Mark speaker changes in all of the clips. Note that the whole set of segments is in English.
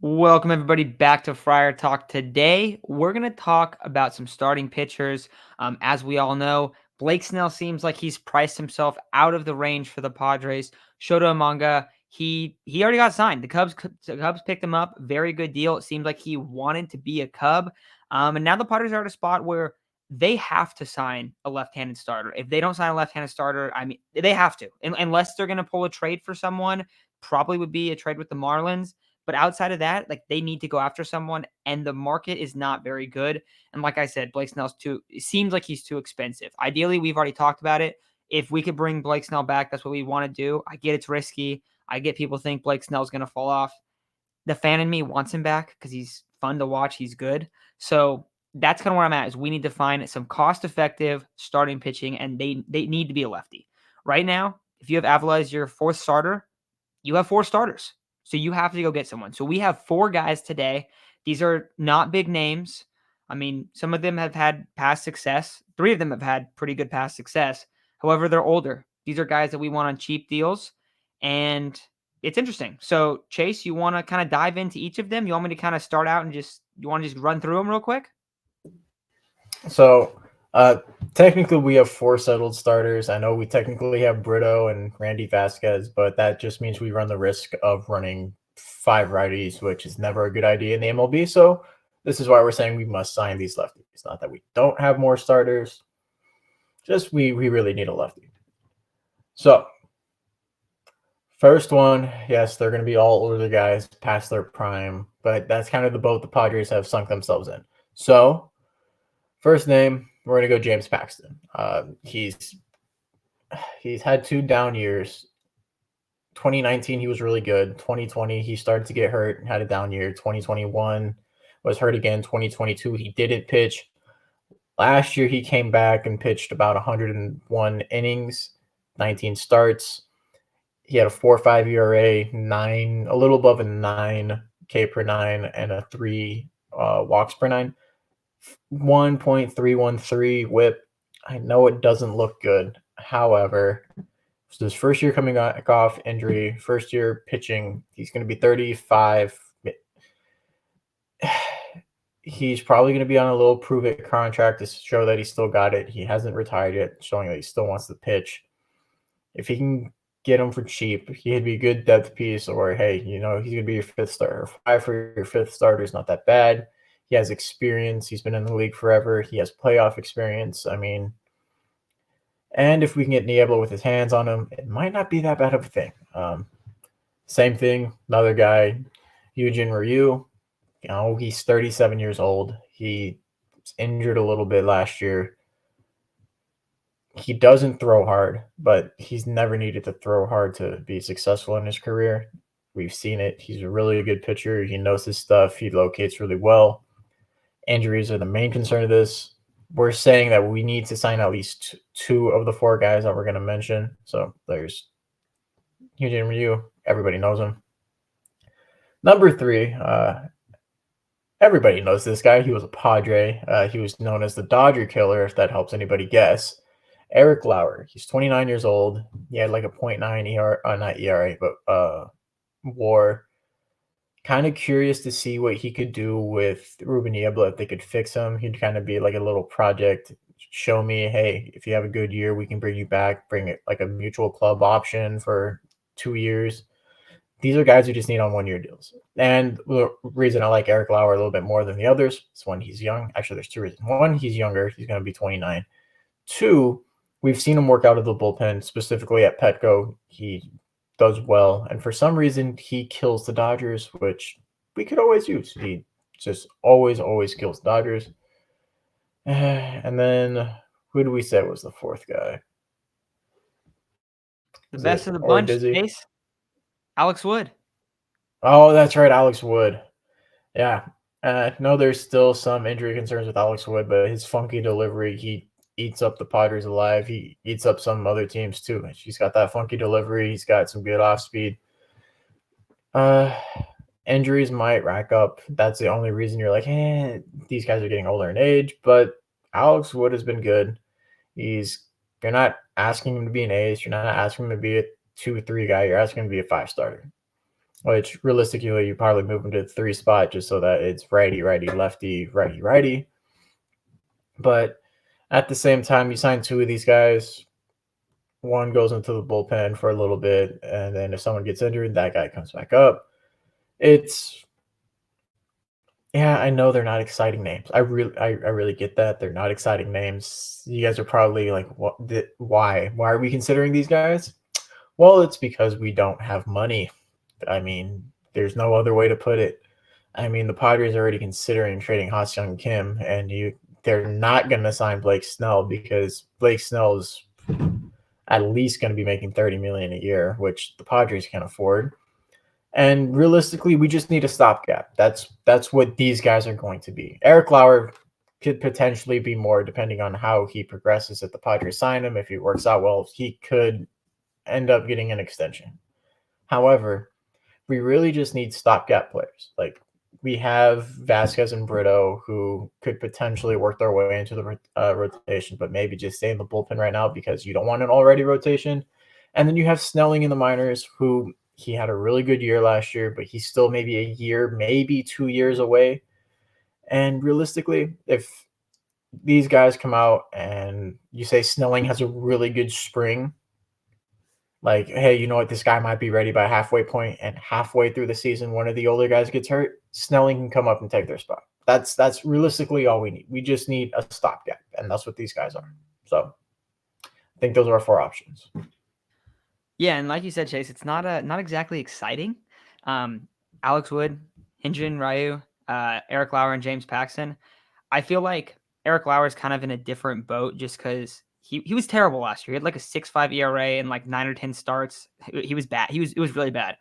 Speaker 1: Welcome everybody back to Friar Talk. Today, we're going to talk about some starting pitchers. As we all know, Blake Snell seems like he's priced himself out of the range for the Padres. Shota Umanga, he already got signed. The Cubs picked him up. Very good deal. It seems like he wanted to be a Cub. And now the Padres are at a spot where they have to sign a left-handed starter. If they don't sign a left-handed starter, I mean, they have to. Unless they're going to pull a trade for someone, probably would be a trade with the Marlins. But outside of that, like they need to go after someone, and the market is not very good. And like I said, Blake Snell's it seems like he's too expensive. Ideally, we've already talked about it. If we could bring Blake Snell back, that's what we want to do. I get it's risky. I get people think Blake Snell's going to fall off. The fan in me wants him back because he's fun to watch. He's good. So that's kind of where I'm at. Is we need to find some cost-effective starting pitching, and they need to be a lefty. Right now, if you have Avila as your fourth starter, you have four starters. So you have to go get someone. So we have four guys today. These are not big names. I mean, some of them have had past success. Three of them have had pretty good past success. However, they're older. These are guys that we want on cheap deals. And it's interesting. So, Chase, you want to kind of dive into each of them? You want me to kind of start out and you want to just run through them real quick?
Speaker 2: So, technically, we have four settled starters. I know we technically have Brito and Randy Vasquez, but that just means we run the risk of running five righties, which is never a good idea in the MLB. So, this is why we're saying we must sign these lefties. Not that we don't have more starters, just we really need a lefty. So, first one, yes, they're going to be all older guys past their prime, but that's kind of the boat the Padres have sunk themselves in. So, first name, we're going to go James Paxton. He's had two down years. 2019 he was really good. 2020 he started to get hurt, had a down year. 2021 was hurt again. 2022 he didn't pitch. Last year he came back and pitched about 101 innings, 19 starts. He had a 4.5 ERA, a little above a 9K per nine, and a 3 walks per nine. 1.313 whip. I know it doesn't look good. However, it's his first year coming off injury, first year pitching. He's going to be 35. He's probably going to be on a little prove it contract to show that he still got it. He hasn't retired yet, showing that he still wants to pitch. If he can get him for cheap, he'd be a good depth piece. Or hey, he's going to be your fifth starter. 5 for your fifth starter is not that bad. He has experience. He's been in the league forever. He has playoff experience. I mean, and if we can get Niebla with his hands on him, it might not be that bad of a thing. Same thing, another guy, Eugene Ryu. He's 37 years old. He's injured a little bit last year. He doesn't throw hard, but he's never needed to throw hard to be successful in his career. We've seen it. He's a really good pitcher. He knows his stuff. He locates really well. Injuries are the main concern of this. We're saying that we need to sign at least two of the four guys that we're going to mention. So there's Eugene Ryu. Everybody knows him. Number 3, everybody knows this guy. He was a Padre. He was known as the Dodger Killer, if that helps anybody guess. Eric Lauer. He's 29 years old. He had like a 0.9 ERA, not ERA, but WAR. Kind of curious to see what he could do with Ruben Niebla if they could fix him. He'd kind of be like a little project. Show me, hey, if you have a good year, we can bring you back. Bring it like a mutual club option for 2 years. These are guys who just need on 1-year deals. And the reason I like Eric Lauer a little bit more than the others is one, he's young. Actually, there's 2 reasons. One, he's younger. He's going to be 29. 2, we've seen him work out of the bullpen, specifically at Petco. He does well. And for some reason, he kills the Dodgers, which we could always use. He just always kills the Dodgers. And then who do we say was the fourth guy?
Speaker 1: The
Speaker 2: Is
Speaker 1: best
Speaker 2: it
Speaker 1: of the
Speaker 2: or
Speaker 1: bunch,
Speaker 2: Dizzy?
Speaker 1: Chase, Alex Wood.
Speaker 2: Oh, that's right, Alex Wood. Yeah. No, there's still some injury concerns with Alex Wood, but his funky delivery, he eats up the Padres alive. He eats up some other teams too. He's got that funky delivery. He's got some good off speed. Injuries might rack up. That's the only reason you're like, these guys are getting older in age. But Alex Wood has been good. You're not asking him to be an ace. You're not asking him to be a 2 or 3 guy. You're asking him to be a 5 starter. which realistically you probably move him to the 3 spot just so that it's righty, righty, lefty, righty, righty. But at the same time, you sign 2 of these guys. One goes into the bullpen for a little bit, and then if someone gets injured, that guy comes back up. It's Yeah, I know they're not exciting names. I really get that. They're not exciting names. You guys are probably like, "What why? Why are we considering these guys?" Well, it's because we don't have money. I mean, there's no other way to put it. I mean, the Padres are already considering trading Ha-seong Kim, and they're not going to sign Blake Snell because Blake Snell is at least going to be making 30 million a year, which the Padres can afford. And realistically, we just need a stopgap. That's what these guys are going to be. Eric Lauer could potentially be more depending on how he progresses if the Padres sign him. If he works out well, he could end up getting an extension. However, we really just need stopgap players. Like we have Vasquez and Brito who could potentially work their way into the rotation, but maybe just stay in the bullpen right now because you don't want an already rotation. And then you have Snelling in the minors, who he had a really good year last year, but he's still maybe a year, maybe 2 years away. And realistically, if these guys come out and you say Snelling has a really good spring, like, hey, you know what? This guy might be ready by halfway point, and halfway through the season, one of the older guys gets hurt. Snelling can come up and take their spot. That's realistically all we need. We just need a stopgap, and that's what these guys are. So, I think those are our 4 options.
Speaker 1: Yeah, and like you said, Chase, it's not exactly exciting. Alex Wood, Hyunjin Ryu, Eric Lauer, and James Paxton. I feel like Eric Lauer is kind of in a different boat just because he was terrible last year. He had like a 6.5 ERA and like 9 or 10 starts. He was bad. It was really bad.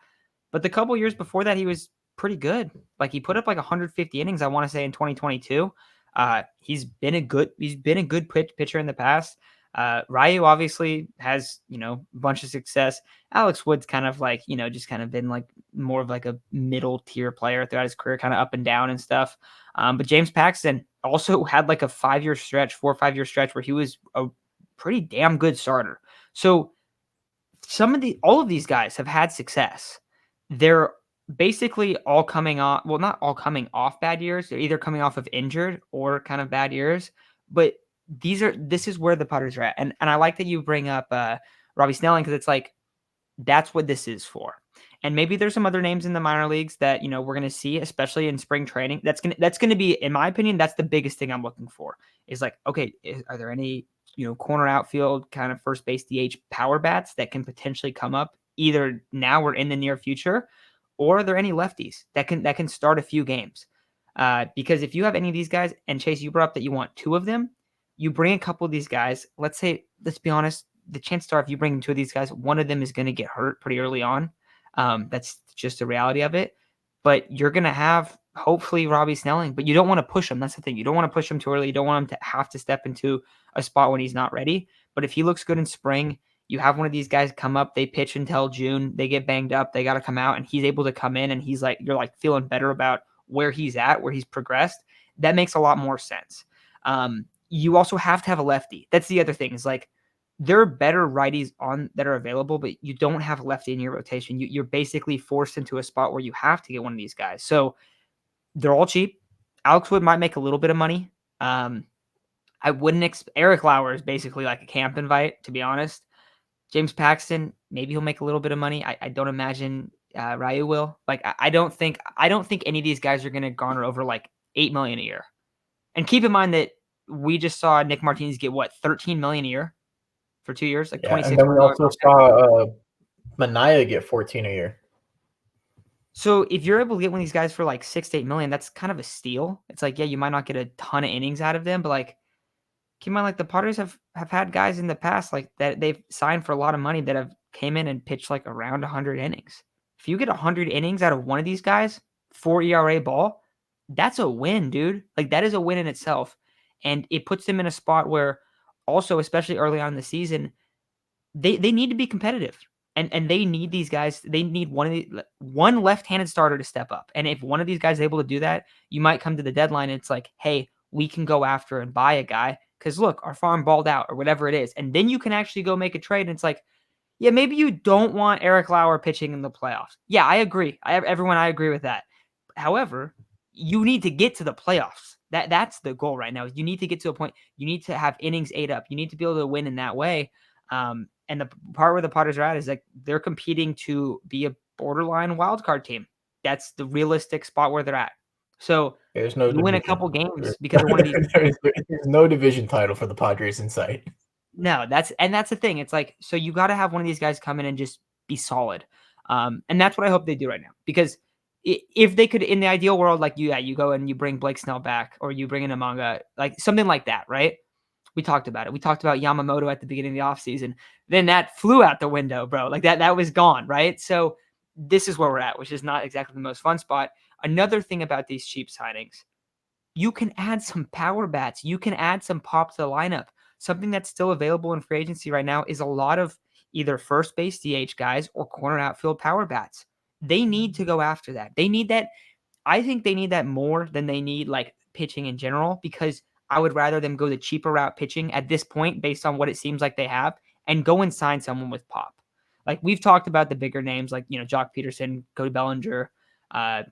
Speaker 1: But the couple years before that, he was pretty good. Like he put up like 150 innings, I want to say, in 2022. He's been a good pitcher in the past. Ryu obviously has, a bunch of success. Alex Wood's kind of like, just kind of been like more of like a middle tier player throughout his career, kind of up and down and stuff. But James Paxton also had like a 4 or 5 year stretch where he was a pretty damn good starter. So all of these guys have had success. They're basically all coming off, well, not all coming off bad years. They're either coming off of injured or kind of bad years. But this is where the Padres are at. And I like that you bring up Robbie Snelling, because it's like that's what this is for. And maybe there's some other names in the minor leagues that, we're going to see, especially in spring training. That's going to be, in my opinion, that's the biggest thing I'm looking for. Is like, okay, are there any, corner outfield kind of first base DH power bats that can potentially come up either now or in the near future? Or are there any lefties that can start a few games? Because if you have any of these guys, and Chase, you brought up that you want 2 of them, you bring a couple of these guys. Let's be honest, the chances are if you bring 2 of these guys, one of them is going to get hurt pretty early on. That's just the reality of it. But you're going to have hopefully Robbie Snelling, but you don't want to push him. That's the thing. You don't want to push him too early. You don't want him to have to step into a spot when he's not ready. But if he looks good in spring, you have one of these guys come up, they pitch until June, they get banged up, they got to come out, and he's able to come in, and you're like feeling better about where he's at, where he's progressed. That makes a lot more sense. You also have to have a lefty. That's the other thing, is like there are better righties that are available, but you don't have a lefty in your rotation. You're basically forced into a spot where you have to get one of these guys. So they're all cheap. Alex Wood might make a little bit of money. I wouldn't Eric Lauer is basically like a camp invite, to be honest. James Paxton, maybe he'll make a little bit of money. I don't imagine Ryu will. Like I don't think any of these guys are going to garner over like $8 million a year. And keep in mind that we just saw Nick Martinez get what, $13 million a year for 2 years, like
Speaker 2: Yeah, and
Speaker 1: 26
Speaker 2: then we
Speaker 1: million
Speaker 2: also
Speaker 1: dollars.
Speaker 2: saw Mania get 14 a year.
Speaker 1: So if you're able to get one of these guys for like 6 to 8 million, that's kind of a steal. It's like, yeah, you might not get a ton of innings out of them, but like keep in mind, like the Padres have had guys in the past like that they've signed for a lot of money that have came in and pitched like around 100 innings. If you get 100 innings out of one of these guys, 4 ERA ball, that's a win, dude. Like that is a win in itself. And it puts them in a spot where also, especially early on in the season, they need to be competitive. And they need these guys. They need one left-handed starter to step up. And if one of these guys is able to do that, you might come to the deadline and it's like, hey, we can go after and buy a guy because look, our farm balled out or whatever it is. And then you can actually go make a trade. And it's like, Yeah, maybe you don't want Eric Lauer pitching in the playoffs. Yeah, I agree. I agree with that. However, you need to get to the playoffs. That's the goal right now. You need to get to a point. You need to have innings ate up. You need to be able to win in that way. And the part where the Padres are at is like they're competing to be a borderline wild card team. That's the realistic spot where they're at. So
Speaker 2: There's no
Speaker 1: you win a
Speaker 2: division.
Speaker 1: couple games because of one of these.
Speaker 2: There's no division title for the Padres in sight.
Speaker 1: No, that's the thing. It's like, so you gotta have one of these guys come in and just be solid. And that's what I hope they do right now. Because if they could, in the ideal world, like you go and you bring Blake Snell back, or you bring in a manga, like something like that, right? We talked about it. We talked about Yamamoto at the beginning of the offseason. Then that flew out the window, bro. Like that was gone, right? So this is where we're at, which is not exactly the most fun spot. Another thing about these cheap signings, you can add some power bats. You can add some pop to the lineup. Something that's still available in free agency right now is a lot of either first base DH guys or corner outfield power bats. They need to go after that. They need that. I think they need that more than they need like pitching in general, because I would rather them go the cheaper route pitching at this point based on what it seems like they have, and go and sign someone with pop. Like we've talked about the bigger names like, Jock Peterson, Cody Bellinger, uh,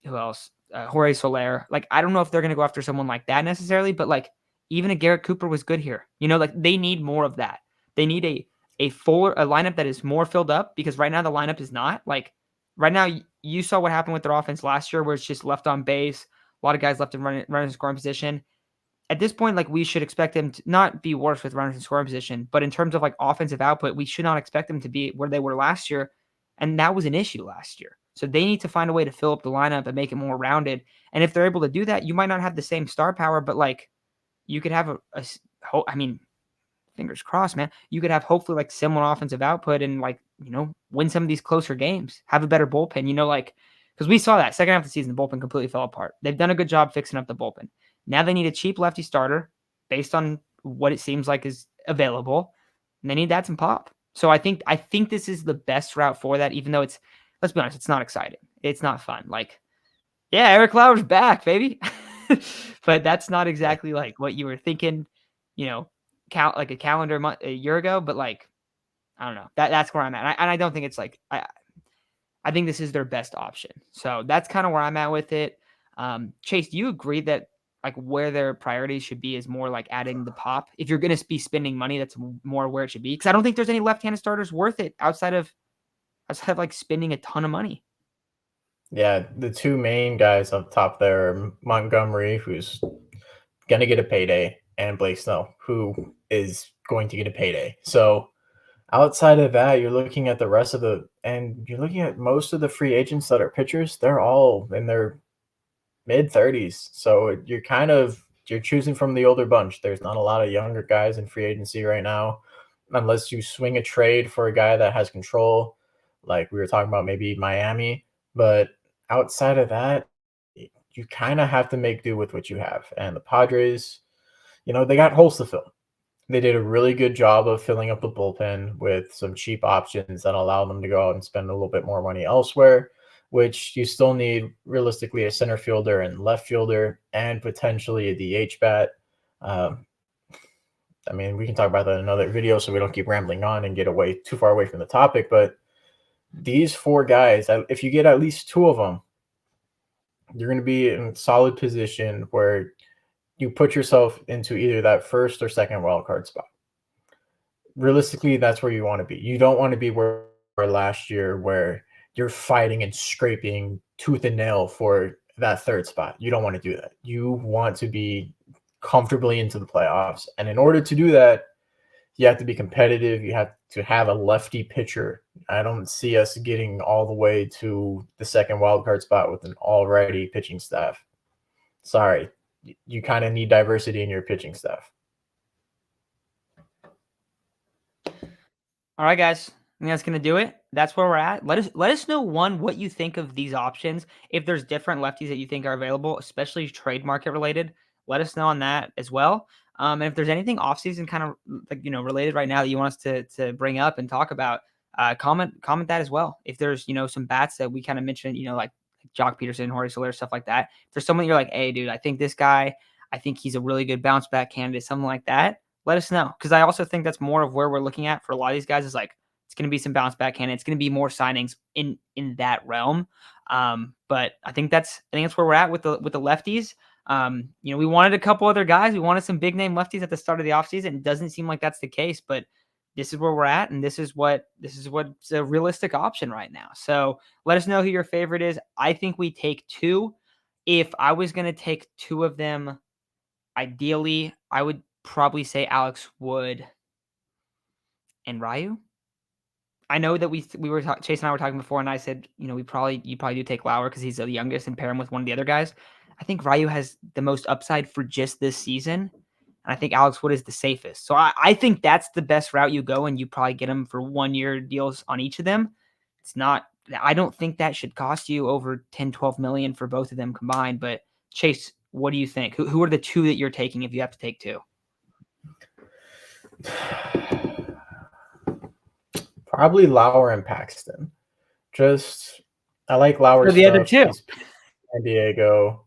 Speaker 1: who else? Jorge Soler. Like, I don't know if they're going to go after someone like that necessarily, but like even a Garrett Cooper was good here. Like they need more of that. They need a lineup that is more filled up, because right now the lineup is not. Like right now, you saw what happened with their offense last year, where it's just left on base. A lot of guys left in running scoring position. At this point, like we should expect them to not be worse with runners in scoring position, but in terms of like offensive output, we should not expect them to be where they were last year, and that was an issue last year. So they need to find a way to fill up the lineup and make it more rounded. And if they're able to do that, you might not have the same star power, but like you could have I mean, fingers crossed, man. You could have hopefully like similar offensive output and like, win some of these closer games, have a better bullpen, like, because we saw that second half of the season, the bullpen completely fell apart. They've done a good job fixing up the bullpen. Now they need a cheap lefty starter based on what it seems like is available, and they need that some pop. So I think this is the best route for that, even though let's be honest, it's not exciting. It's not fun. Like, yeah, Eric Lauer's back, baby. But that's not exactly like what you were thinking, like a calendar month a year ago. But like, I don't know. That's where I'm at. And I don't think it's like I think this is their best option. So that's kind of where I'm at with it. Chase, do you agree that like where their priorities should be is more like adding the pop? If you're going to be spending money, that's more where it should be. Because I don't think there's any left-handed starters worth it outside of like spending a ton of money.
Speaker 2: Yeah, the two main guys up top there are Montgomery, who's going to get a payday, and Blake Snell, who is going to get a payday. So outside of that, you're looking at the rest of and you're looking at most of the free agents that are pitchers. They're all in their mid 30s. So you're choosing from the older bunch. There's not a lot of younger guys in free agency right now, unless you swing a trade for a guy that has control, like we were talking about maybe Miami. But outside of that, you kind of have to make do with what you have. And the Padres, they got holes to fill. They did a really good job of filling up the bullpen with some cheap options that allow them to go out and spend a little bit more money elsewhere, which you still need realistically a center fielder and left fielder and potentially a DH bat. Um, I mean, we can talk about that in another video so we don't keep rambling on and get away too far away from the topic. But these four guys, if you get at least two of them, you're going to be in a solid position where you put yourself into either that first or second wild card spot. Realistically, that's where you want to be. You don't want to be where last year, where you're fighting and scraping tooth and nail for that third spot. You don't want to do that. You want to be comfortably into the playoffs. And in order to do that, you have to be competitive. You have to have a lefty pitcher. I don't see us getting all the way to the second wild card spot with an already pitching staff. Sorry. You kind of need diversity in your pitching staff.
Speaker 1: All right, guys. I think that's gonna do it. That's where we're at. Let us know what you think of these options. If there's different lefties that you think are available, especially trade market related, let us know on that as well. And if there's anything offseason kind of like related right now that you want us to bring up and talk about, comment that as well. If there's some bats that we kind of mentioned, like Jock Peterson, Jorge Soler, stuff like that. If there's someone you're like, hey, dude, I think this guy, I think he's a really good bounce back candidate, something like that. Let us know, because I also think that's more of where we're looking at for a lot of these guys is like It's going to be some bounce back candidates. It's going to be more signings in that realm. But I think that's where we're at with the lefties. We wanted a couple other guys. We wanted some big name lefties at the start of the offseason. It doesn't seem like that's the case, but this is where we're at, and this is what's a realistic option right now. So let us know who your favorite is. I think we take two. If I was going to take two of them, ideally, I would probably say Alex Wood and Ryu. I know that we were Chase and I were talking before, and I said, you probably do take Lauer because he's the youngest and pair him with one of the other guys. I think Ryu has the most upside for just this season, and I think Alex Wood is the safest. So I think that's the best route you go, and you probably get them for 1-year deals on each of them. It's not. I don't think that should cost you over 10, 12 million for both of them combined. But Chase, what do you think? Who are the two that you're taking if you have to take two?
Speaker 2: Probably Lauer and Paxton. I like Lauer
Speaker 1: the other
Speaker 2: stuff.
Speaker 1: two.
Speaker 2: He's San Diego.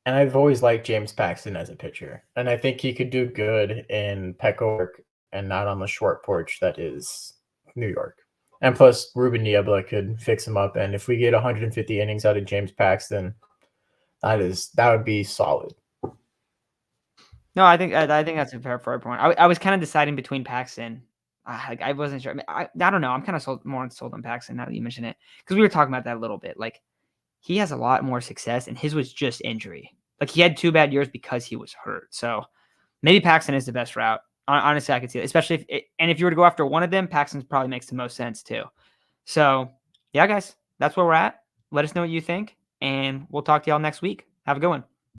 Speaker 2: And I've always liked James Paxton as a pitcher. And I think he could do good in Petco work and not on the short porch that is New York. And plus, Ruben Niebla could fix him up. And if we get 150 innings out of James Paxton, that would be solid.
Speaker 1: No, I think that's a fair point. I was kind of deciding between Paxton. I wasn't sure. I don't know. I'm kind of more sold on Paxton now that you mention it, because we were talking about that a little bit. Like, he has a lot more success, and his was just injury. Like, he had 2 bad years because he was hurt. So maybe Paxton is the best route. Honestly, I could see it, especially if you were to go after one of them, Paxton probably makes the most sense too. So yeah, guys, that's where we're at. Let us know what you think, and we'll talk to y'all next week. Have a good one.